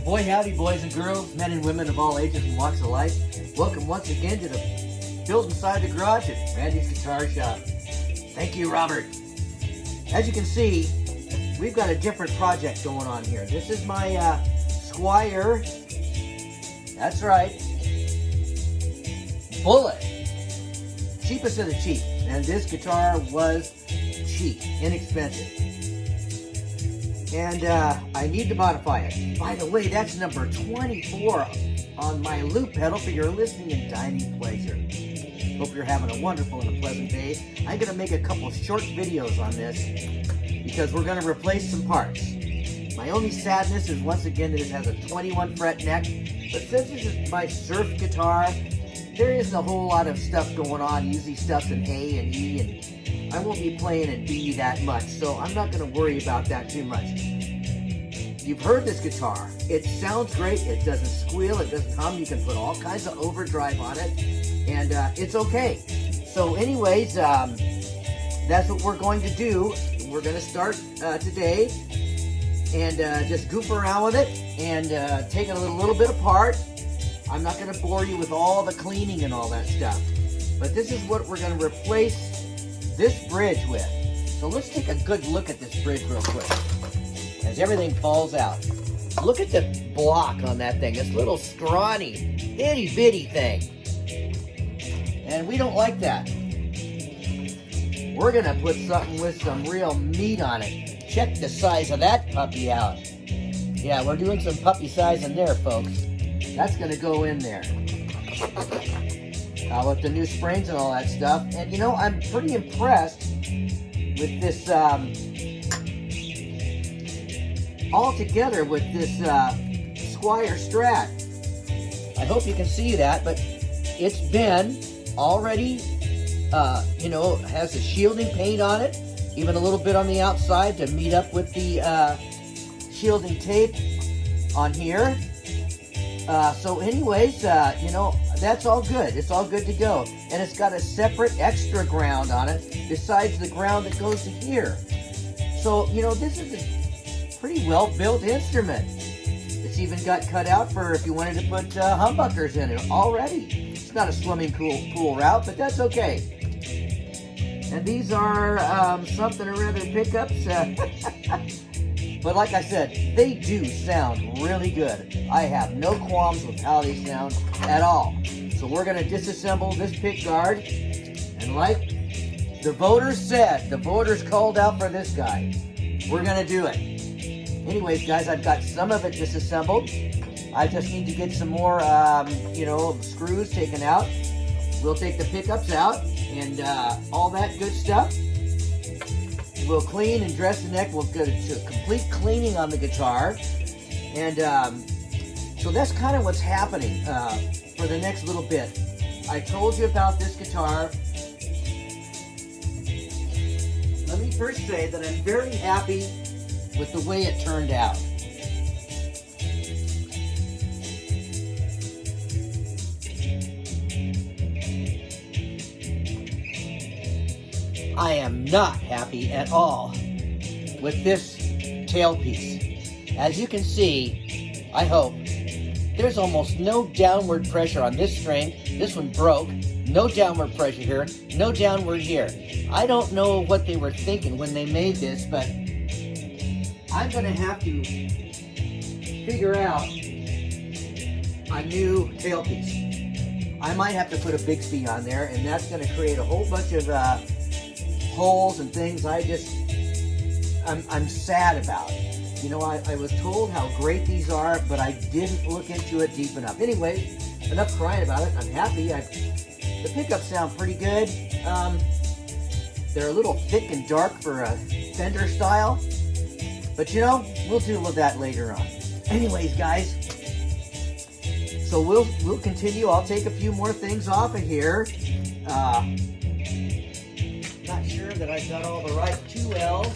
Boy howdy, boys and girls, men and women of all ages and walks of life. Welcome once again to the Build Inside the Garage at Randy's Guitar Shop. Thank you, Robert. As you can see, we've got a different project going on here. This is my Squire, that's right, Bullet. Cheapest of the cheap. And this guitar was cheap, inexpensive. And I need to modify it. By the way, that's number 24 on my loop pedal for your listening and dining pleasure. Hope you're having a wonderful and a pleasant day. I'm going to make a couple short videos on this because we're going to replace some parts. My only sadness is once again that it has a 21 fret neck. But since this is my surf guitar, there isn't a whole lot of stuff going on. Usually stuff's in A and E, and I won't be playing in B that much, so I'm not going to worry about that too much. You've heard this guitar. It sounds great. It doesn't squeal. It doesn't hum. You can put all kinds of overdrive on it, and it's okay. So anyways, that's what we're going to do. We're going to start today and just goof around with it and take it a little bit apart. I'm not going to bore you with all the cleaning and all that stuff, but this is what we're going to replace this bridge with. So let's take a good look at this bridge real quick as everything falls out. Look at the block on that thing, this little scrawny, itty bitty thing. And we don't like that. We're gonna put something with some real meat on it. Check the size of that puppy out. Yeah, we're doing some puppy size in there, folks. That's gonna go in there. With the new springs and all that stuff. And you know, I'm pretty impressed with this, all together with this Squire Strat. I hope you can see that, but it's been already, you know, has the shielding paint on it, even a little bit on the outside to meet up with the shielding tape on here. So anyways, you know, that's all good. It's all good to go. And it's got a separate extra ground on it besides the ground that goes to here. So, you know, this is a pretty well-built instrument. It's even got cut out for if you wanted to put humbuckers in it already. It's not a swimming pool route, but that's okay. And these are something or other pickups. But like I said, they do sound really good. I have no qualms with how they sound at all. So we're going to disassemble this pick guard. And like the voters said, the voters called out for this guy. We're going to do it. Anyways, guys, I've got some of it disassembled. I just need to get some more, you know, screws taken out. We'll take the pickups out and all that good stuff. We'll clean and dress the neck. We'll go to complete cleaning on the guitar. And so that's kind of what's happening for the next little bit. I told you about this guitar. Let me first say that I'm very happy with the way it turned out. I am not happy at all with this tailpiece. As you can see, I hope, there's almost no downward pressure on this string. This one broke. No downward pressure here. No downward here. I don't know what they were thinking when they made this, but I'm going to have to figure out a new tailpiece. I might have to put a Bixby on there, and that's going to create a whole bunch of holes and things I'm sad about. You know, I was told how great these are, but I didn't look into it deep enough. Anyway, enough crying about it. I'm happy. The pickups sound pretty good. They're a little thick and dark for a Fender style, but you know, we'll deal with that later on. Anyways, guys, so we'll continue. I'll take a few more things off of here. Not sure that I've got all the right 2Ls.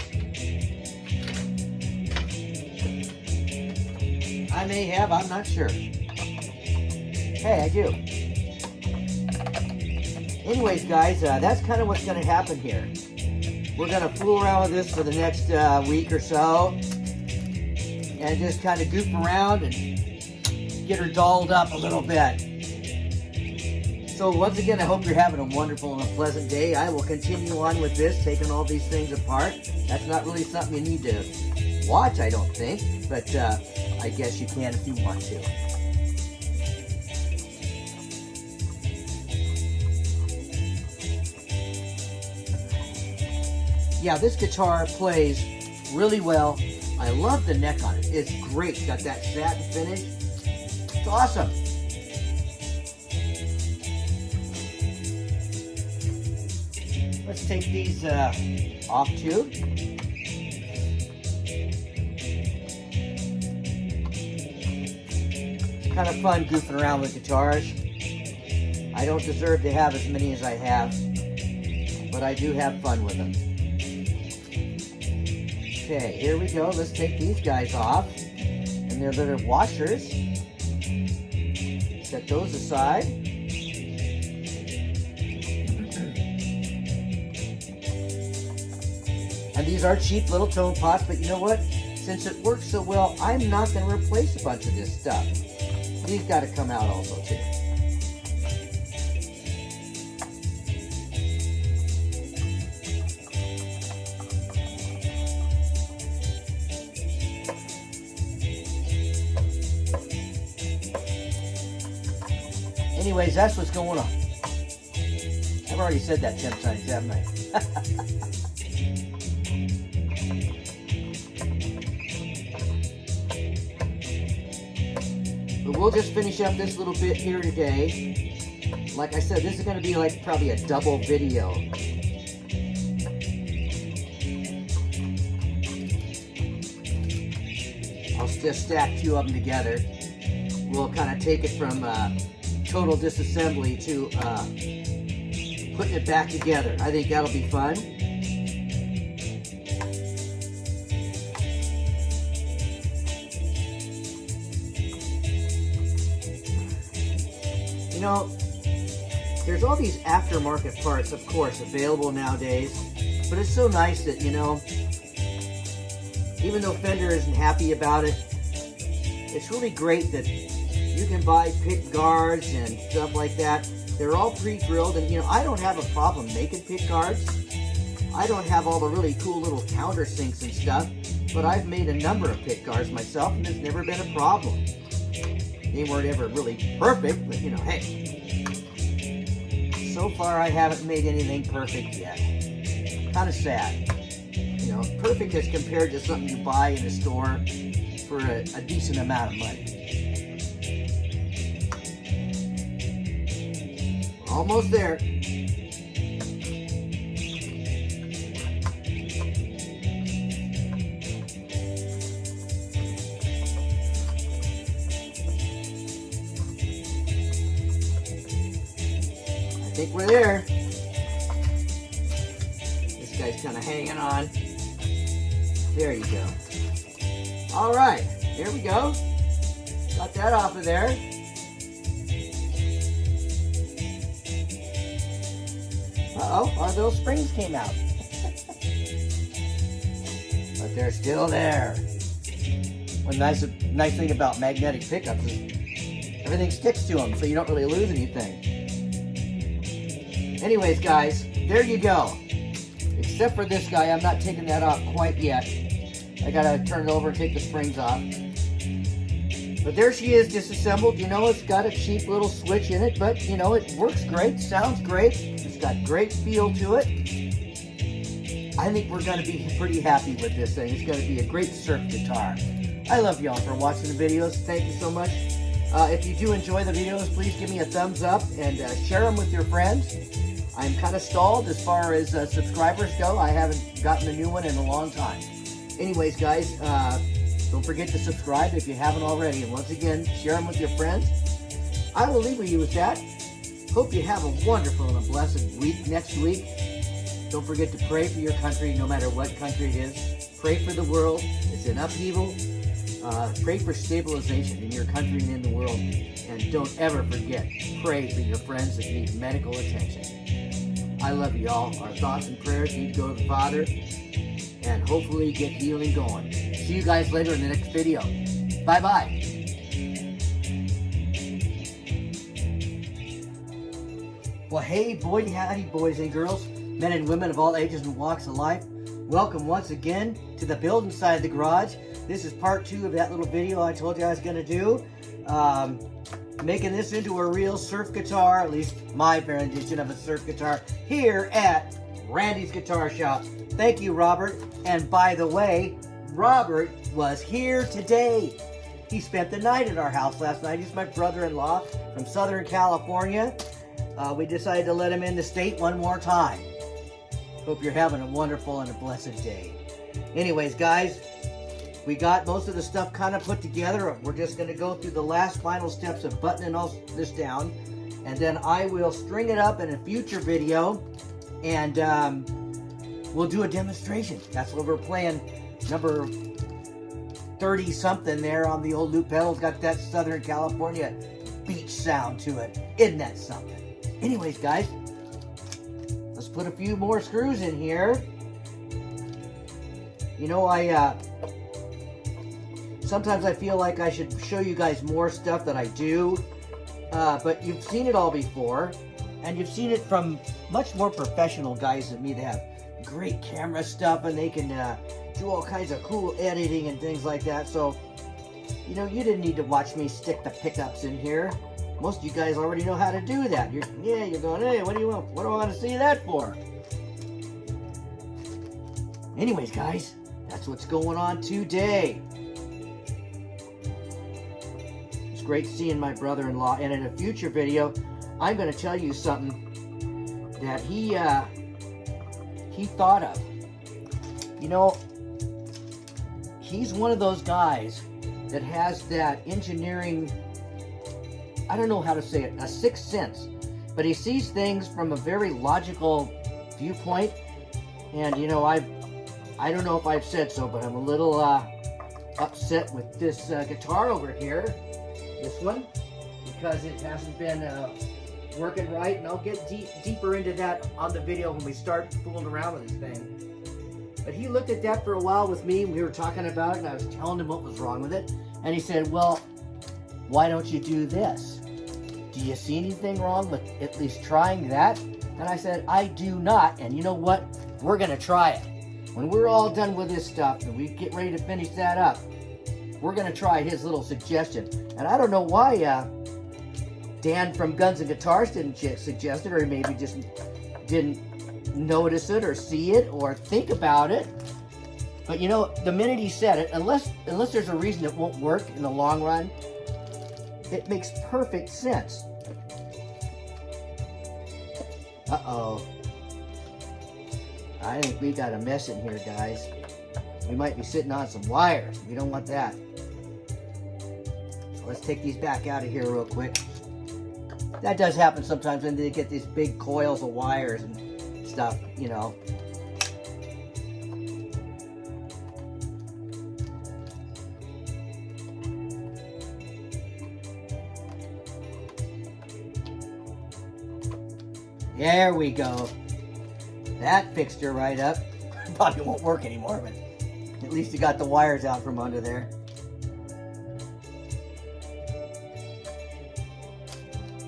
I may have, I'm not sure. Hey, I do. Anyways, guys, that's kind of what's going to happen here. We're going to fool around with this for the next week or so. and just kind of goof around and get her dolled up a little bit. So once again, I hope you're having a wonderful and a pleasant day. I will continue on with this, taking all these things apart. That's not really something you need to watch, I don't think, but I guess you can if you want to. Yeah, this guitar plays really well. I love the neck on it. It's great. It's got that satin finish. It's awesome. Let's take these off too. It's kind of fun goofing around with guitars. I don't deserve to have as many as I have, but I do have fun with them. Okay, here we go. Let's take these guys off and their little washers. Set those aside. And these are cheap little tone pots, but you know what? Since it works so well, I'm not going to replace a bunch of this stuff. These got to come out also too. Anyways, that's what's going on. I've already said that 10 times, haven't I? But we'll just finish up this little bit here today. Like I said, this is going to be like probably a double video. I'll just stack two of them together. We'll kind of take it from total disassembly to putting it back together. I think that'll be fun. You know, there's all these aftermarket parts, of course, available nowadays, but it's so nice that, you know, even though Fender isn't happy about it, it's really great that you can buy pick guards and stuff like that. They're all pre-drilled, and you know, I don't have a problem making pick guards. I don't have all the really cool little countersinks and stuff, but I've made a number of pick guards myself, and it's never been a problem. They weren't ever really perfect, but you know, hey. So far, I haven't made anything perfect yet. Kind of sad. You know, perfect as compared to something you buy in a store for a decent amount of money. Almost there. I think we're there. This guy's kind of hanging on. There you go. All right, here we go. Got that off of there. Uh-oh, our little springs came out. But they're still there. One nice thing about magnetic pickups is everything sticks to them, so you don't really lose anything. Anyways, guys, there you go. Except for this guy, I'm not taking that off quite yet. I gotta turn it over and take the springs off. But there she is, disassembled. You know, it's got a cheap little switch in it, but you know, it works great, sounds great. It's got great feel to it. I think we're gonna be pretty happy with this thing. It's gonna be a great surf guitar. I love y'all for watching the videos. Thank you so much. If you do enjoy the videos, please give me a thumbs up and share them with your friends. I'm kind of stalled as far as subscribers go. I haven't gotten a new one in a long time. Anyways, guys, don't forget to subscribe if you haven't already. And once again, share them with your friends. I will leave you with that. Hope you have a wonderful and a blessed week next week. Don't forget to pray for your country, no matter what country it is. Pray for the world. It's in upheaval. Pray for stabilization in your country and in the world. And don't ever forget, pray for your friends that need medical attention. I love you all. Our thoughts and prayers need to go to the Father and hopefully get healing going. see you guys later in the next video. Bye-bye. Well, hey, boy, howdy, boys and girls, men and women of all ages and walks of life. Welcome once again to the building side of the garage. This is part 2 of that little video I told you I was going to do. Making this into a real surf guitar, at least my rendition of a surf guitar, here at Randy's Guitar Shop. Thank you, Robert. And by the way, Robert was here today. He spent the night at our house last night. He's my brother-in-law from Southern California. We decided to let him in the state one more time. Hope you're having a wonderful and a blessed day. Anyways, guys, we got most of the stuff kind of put together. We're just going to go through the last final steps of buttoning all this down. And then I will string it up in a future video. And we'll do a demonstration. That's what we're playing. Number 30-something there on the old loop pedals. Got that Southern California beach sound to it. Isn't that something? Anyways, guys, let's put a few more screws in here. You know, sometimes I feel like I should show you guys more stuff that I do, but you've seen it all before, and you've seen it from much more professional guys than me that have great camera stuff, and they can do all kinds of cool editing and things like that. So, you know, you didn't need to watch me stick the pickups in here. Most of you guys already know how to do that. You're going, hey, what do you want? What do I want to see that for? Anyways, guys, that's what's going on today. It's great seeing my brother-in-law. And in a future video, I'm going to tell you something that he thought of. You know, he's one of those guys that has that engineering, I don't know how to say it, a sixth sense, but he sees things from a very logical viewpoint. And you know, I don't know if I've said so, but I'm a little upset with this guitar over here, this one, because it hasn't been working right, and I'll get deeper into that on the video when we start fooling around with this thing. But he looked at that for a while with me, and we were talking about it, and I was telling him what was wrong with it, and he said, well, why don't you do this? Do you see anything wrong with at least trying that? And I said, I do not. And you know what? We're going to try it. When we're all done with this stuff and we get ready to finish that up, we're going to try his little suggestion. And I don't know why Dan from Guns and Guitars didn't suggest it, or maybe just didn't notice it or see it or think about it. But you know, the minute he said it, unless there's a reason it won't work in the long run, it makes perfect sense. Uh-oh. I think we got a mess in here, guys. We might be sitting on some wires. We don't want that. So let's take these back out of here real quick. That does happen sometimes when they get these big coils of wires and stuff, you know. There we go. That fixed her right up. Probably won't work anymore, but at least you got the wires out from under there.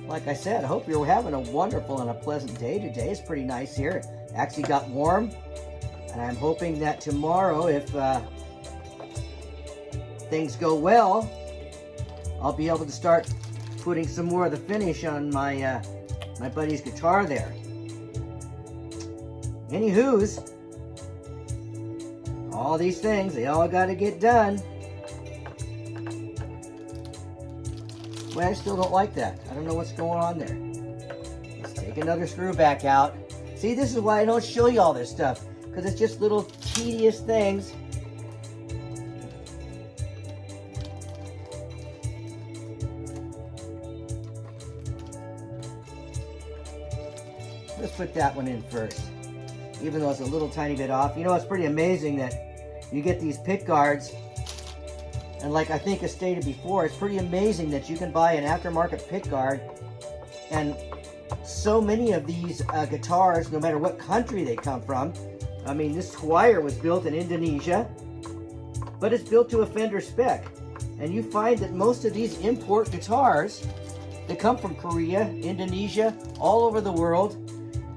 Like I said, I hope you're having a wonderful and a pleasant day today. It's pretty nice here. It actually got warm, and I'm hoping that tomorrow, if things go well, I'll be able to start putting some more of the finish on my my buddy's guitar there. Anywho's, all these things, they all got to get done. Well, I still don't like that. I don't know what's going on there. Let's take another screw back out. See, this is why I don't show you all this stuff, because it's just little tedious things. Let's put that one in first, even though it's a little tiny bit off. You know, it's pretty amazing that you get these pick guards, and like I think I stated before, it's pretty amazing that you can buy an aftermarket pick guard, and so many of these guitars, no matter what country they come from. I mean, this Squire was built in Indonesia, but it's built to a Fender spec. And you find that most of these import guitars that come from Korea, Indonesia, all over the world,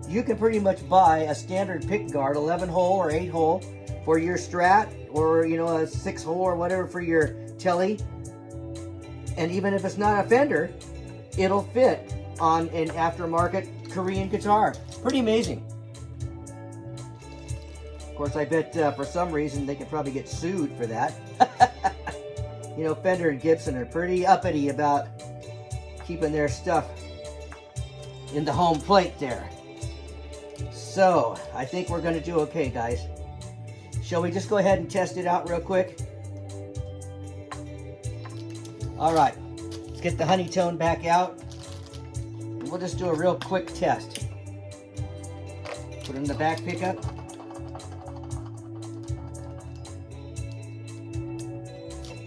you can pretty much buy a standard pick guard, 11-hole or 8-hole, for your Strat, or you know, a 6-hole or whatever for your Tele. And even if it's not a Fender, it'll fit on an aftermarket Korean guitar. Pretty amazing. Of course, I bet for some reason they could probably get sued for that. You know, Fender and Gibson are pretty uppity about keeping their stuff in the home plate there. So, I think we're going to do okay, guys. Shall we just go ahead and test it out real quick? Alright, let's get the honey tone back out. And we'll just do a real quick test. Put it in the back pickup.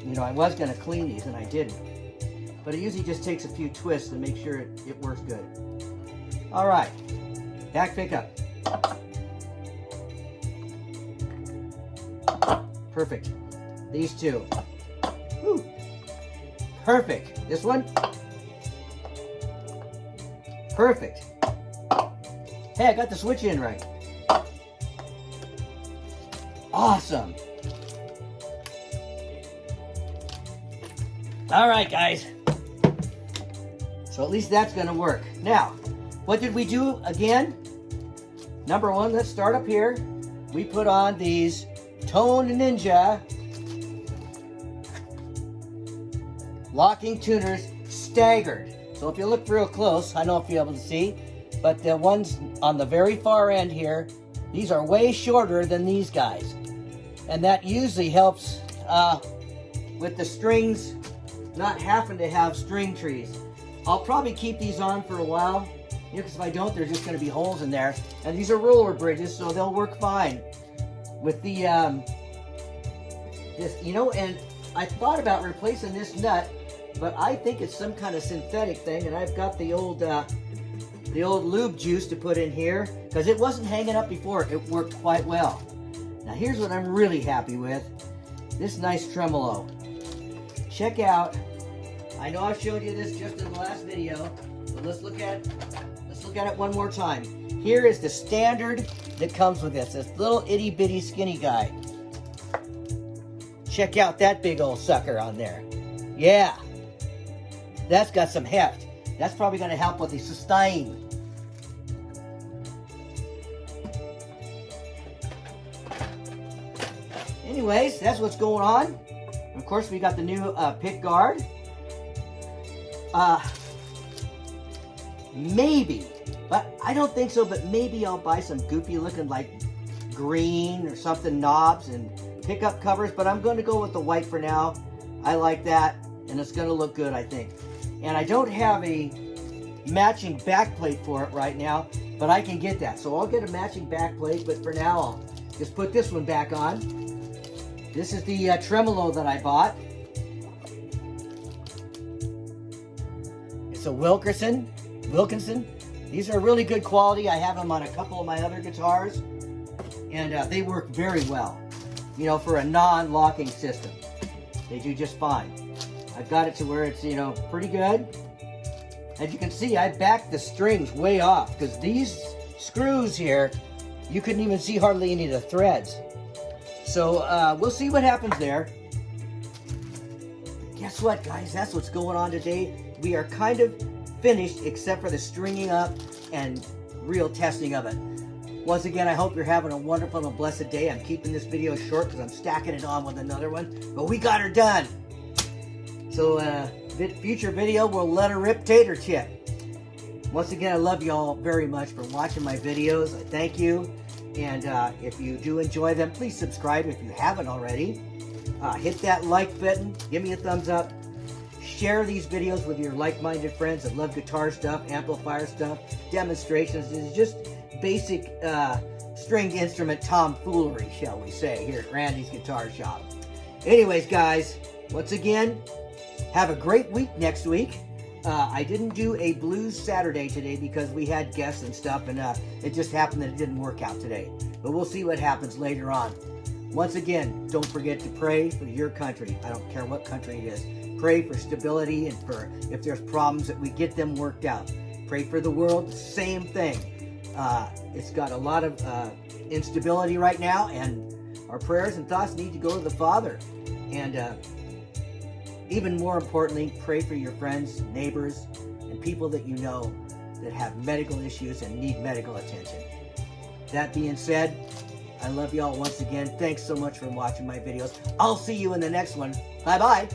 You know, I was going to clean these and I didn't. But it usually just takes a few twists to make sure it works good. Alright, back pickup. Perfect. These two. Woo. Perfect. This one. Perfect. Hey, I got the switch in right. Awesome. All right, guys. So at least that's going to work. Now, what did we do again? Number one, let's start up here. We put on these Tone Ninja locking tuners staggered. So if you look real close, I don't know if you're able to see, but the ones on the very far end here, these are way shorter than these guys. And that usually helps with the strings not having to have string trees. I'll probably keep these on for a while, because if I don't, there's just going to be holes in there. And these are roller bridges, so they'll work fine with the this, you know. And I thought about replacing this nut, but I think it's some kind of synthetic thing, and I've got the old lube juice to put in here, because it wasn't hanging up before. It worked quite well. Now here's what I'm really happy with. This nice tremolo. Check out, I know I've showed you this just in the last video, but let's look at it one more time. Here is the standard that comes with this little itty bitty skinny guy. Check out that big old sucker on there. Yeah, that's got some heft. That's probably going to help with the sustain. Anyways, that's what's going on. Of course, we got the new pick guard. Maybe, but I don't think so, but maybe I'll buy some goofy looking like green or something knobs and pickup covers, but I'm going to go with the white for now. I like that, and it's going to look good, I think. And I don't have a matching back plate for it right now, but I can get that. So I'll get a matching back plate, but for now I'll just put this one back on. This is the tremolo that I bought. It's a Wilkinson. These are really good quality. I have them on a couple of my other guitars, and they work very well. You know, for a non-locking system, they do just fine. I've got it to where it's, you know, pretty good. As you can see, I backed the strings way off, because these screws here, you couldn't even see hardly any of the threads. So we'll see what happens there. Guess what, guys? That's what's going on today. We are kind of finished, except for the stringing up and real testing of it. Once again, I hope you're having a wonderful and blessed day. I'm keeping this video short because I'm stacking it on with another one, but we got her done. So future video, we'll let her rip tater chip. Once again, I love you all very much for watching my videos. I thank you. And if you do enjoy them, please subscribe if you haven't already. Hit that like button. Give me a thumbs up. Share these videos with your like-minded friends that love guitar stuff, amplifier stuff, demonstrations. It's just basic stringed instrument tomfoolery, shall we say, here at Randy's Guitar Shop. Anyways, guys, once again, have a great week next week. I didn't do a Blues Saturday today because we had guests and stuff, and it just happened that it didn't work out today. But we'll see what happens later on. Once again, don't forget to pray for your country. I don't care what country it is. Pray for stability and for if there's problems that we get them worked out. Pray for the world, the same thing. It's got a lot of instability right now, and our prayers and thoughts need to go to the Father. And even more importantly, pray for your friends, neighbors, and people that you know that have medical issues and need medical attention. That being said, I love y'all once again. Thanks so much for watching my videos. I'll see you in the next one. Bye-bye.